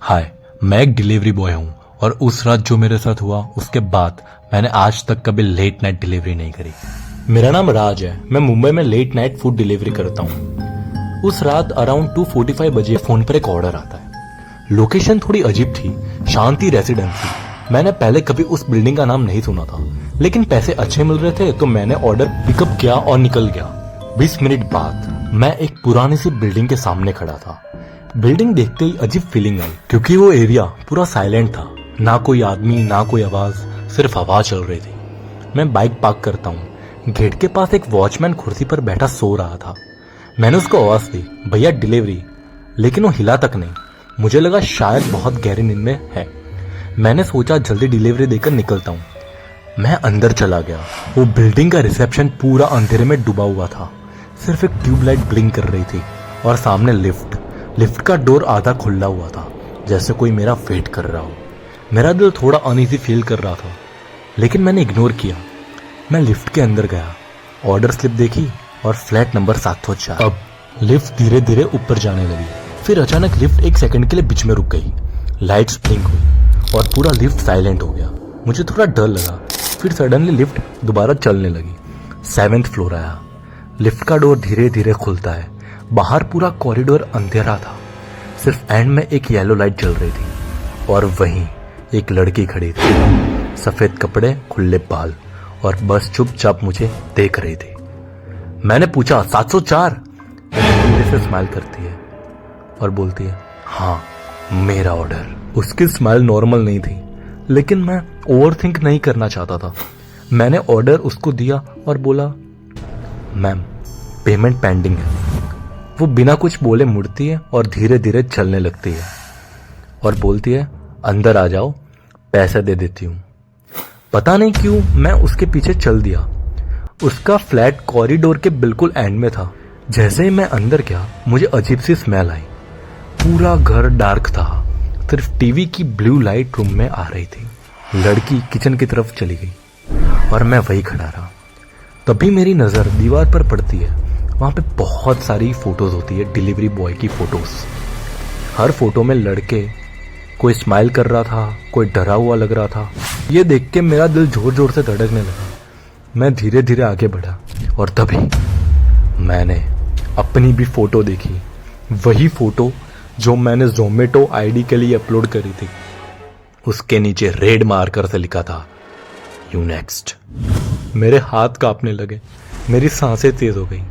हाय, मैं एक delivery boy हूँ और उस रात जो मेरे साथ हुआ उसके बाद मैंने आज तक कभी लेट नाइट डिलीवरी नहीं करी। मेरा नाम राज है, मैं मुंबई में लेट नाइट फूड डिलीवरी करता हूँ। उस रात अराउंड 2:45 बजे फोन पर एक ऑर्डर आता है। लोकेशन थोड़ी अजीब थी, शांति रेसिडेंसी। मैंने पहले कभी उस बिल्डिंग का नाम नहीं सुना था, लेकिन पैसे अच्छे मिल रहे थे तो मैंने ऑर्डर पिकअप किया और निकल गया। 20 मिनट बाद मैं एक पुरानी सी बिल्डिंग के सामने खड़ा था। बिल्डिंग देखते ही अजीब फीलिंग आई, क्योंकि वो एरिया पूरा साइलेंट था। ना कोई आदमी, ना कोई आवाज, सिर्फ हवा चल रही थी। मैं बाइक पार्क करता हूँ। गेट के पास एक वॉचमैन कुर्सी पर बैठा सो रहा था। मैंने उसको आवाज दी, भैया डिलीवरी, लेकिन वो हिला तक नहीं। मुझे लगा शायद बहुत गहरी नींद में है। मैंने सोचा जल्दी डिलीवरी देकर निकलता हूँ। मैं अंदर चला गया। वो बिल्डिंग का रिसेप्शन पूरा अंधेरे में डूबा हुआ था। सिर्फ एक ट्यूबलाइट ब्लिंक कर रही थी और सामने लिफ्ट का डोर आधा खुला हुआ था, जैसे कोई मेरा वेट कर रहा हो। मेरा दिल थोड़ा अनईजी फील कर रहा था, लेकिन मैंने इग्नोर किया। मैं लिफ्ट के अंदर गया, ऑर्डर स्लिप देखी और फ्लैट नंबर 704। अब लिफ्ट धीरे धीरे ऊपर जाने लगी। फिर अचानक लिफ्ट एक सेकंड के लिए बीच में रुक गई। लाइट्स ब्लिंक हुई और पूरा लिफ्ट साइलेंट हो गया। मुझे थोड़ा डर लगा। फिर सडनली लिफ्ट दोबारा चलने लगी। 7th फ्लोर आया। लिफ्ट का डोर धीरे धीरे खुलता है। बाहर पूरा कॉरिडोर अंधेरा था। सिर्फ एंड में एक येलो लाइट जल रही थी और वहीं एक लड़की खड़ी थी। सफेद कपड़े, खुले बाल और बस चुपचाप मुझे देख रही थी। मैंने पूछा 704? धीरे से स्माइल करती है और बोलती है, हाँ मेरा ऑर्डर। उसकी स्माइल नॉर्मल नहीं थी, लेकिन मैं ओवरथिंक नहीं करना चाहता था। मैंने ऑर्डर उसको दिया और बोला, मैम पेमेंट पेंडिंग है। वो बिना कुछ बोले मुड़ती है और धीरे धीरे चलने लगती है और बोलती है, अंदर आ जाओ, पैसे दे देती हूँ। पता नहीं क्यों मैं उसके पीछे चल दिया। उसका फ्लैट कॉरिडोर के बिल्कुल एंड में था। जैसे ही मैं अंदर गया, मुझे अजीब सी स्मेल आई। पूरा घर डार्क था, सिर्फ टीवी की ब्लू लाइट रूम में आ रही थी। लड़की किचन की तरफ चली गई और मैं वही खड़ा रहा। तभी मेरी नजर दीवार पर पड़ती है। वहां पे बहुत सारी फोटोज होती है, डिलीवरी बॉय की फोटोज। हर फोटो में लड़के, कोई स्माइल कर रहा था, कोई डरा हुआ लग रहा था। ये देख के मेरा दिल जोर जोर से धड़कने लगा। मैं धीरे धीरे आगे बढ़ा और तभी मैंने अपनी भी फोटो देखी। वही फोटो जो मैंने ज़ोमैटो आईडी के लिए अपलोड करी थी। उसके नीचे रेड मार्कर से लिखा था, यू नेक्स्ट। मेरे हाथ कांपने लगे, मेरी सांसें तेज हो गई।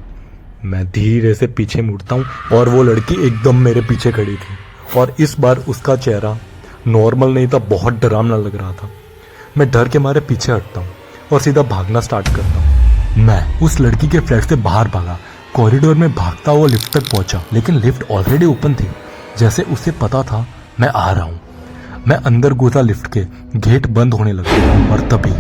मैं धीरे से पीछे मुड़ता हूँ और वो लड़की एकदम मेरे पीछे खड़ी थी और इस बार उसका चेहरा नॉर्मल नहीं था, बहुत डरावना लग रहा था। मैं डर के मारे पीछे हटता हूँ और सीधा भागना स्टार्ट करता हूँ। मैं उस लड़की के फ्लैट से बाहर भागा, कॉरिडोर में भागता हुआ लिफ्ट तक पहुंचा, लेकिन लिफ्ट ऑलरेडी ओपन थी। जैसे उसे पता था मैं आ रहा हूँ। मैं अंदर घुसा, लिफ्ट के गेट बंद होने लगा और तभी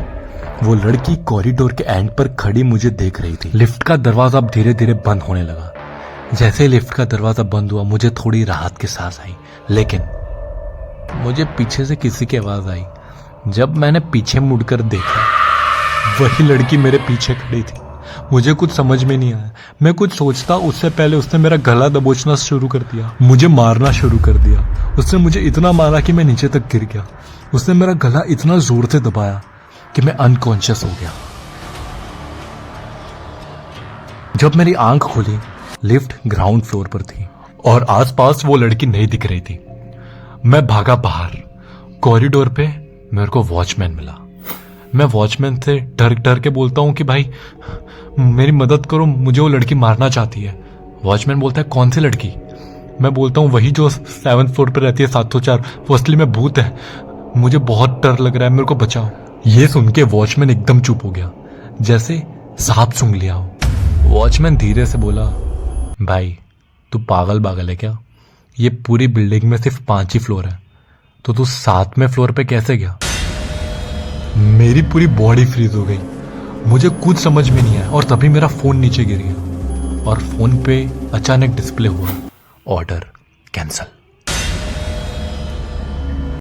वो लड़की कॉरिडोर के एंड पर खड़ी मुझे देख रही थी। लिफ्ट का दरवाजा अब धीरे धीरे बंद होने लगा। जैसे लिफ्ट का दरवाजा बंद हुआ, मुझे थोड़ी राहत की सांस आई, लेकिन मुझे पीछे से किसी की आवाज आई। जब मैंने पीछे मुड़कर देखा, वही लड़की मेरे पीछे खड़ी थी। मुझे कुछ समझ में नहीं आया। मैं कुछ सोचता उससे पहले उसने मेरा गला दबोचना शुरू कर दिया, मुझे मारना शुरू कर दिया। उसने मुझे इतना मारा कि मैं नीचे तक गिर गया। उसने मेरा गला इतना जोर से दबाया कि मैं अनकॉन्शियस हो गया। जब मेरी आंख खुली, लिफ्ट ग्राउंड फ्लोर पर थी और आसपास वो लड़की नहीं दिख रही थी। मैं भागा बाहर। कॉरिडोर पे मेरे को वॉचमैन मिला। मैं वॉचमैन से डर डर के बोलता हूँ कि भाई मेरी मदद करो, मुझे वो लड़की मारना चाहती है। वॉचमैन बोलता है, कौन सी लड़की? मैं बोलता हूँ, वही जो 7th फ्लोर पे रहती है, 704। वो असली में भूत है, मुझे बहुत डर लग रहा है, मेरे को बचाओ। ये सुन के वॉचमैन एकदम चुप हो गया, जैसे सांप सूंघ लिया हो। वॉचमैन धीरे से बोला, भाई तू पागल है क्या? ये पूरी बिल्डिंग में सिर्फ 5 ही फ्लोर है, तो तू 7वें फ्लोर पे कैसे गया? मेरी पूरी बॉडी फ्रीज हो गई, मुझे कुछ समझ में नहीं आया और तभी मेरा फोन नीचे गिर गया और फोन पे अचानक डिस्प्ले हुआ, ऑर्डर कैंसल।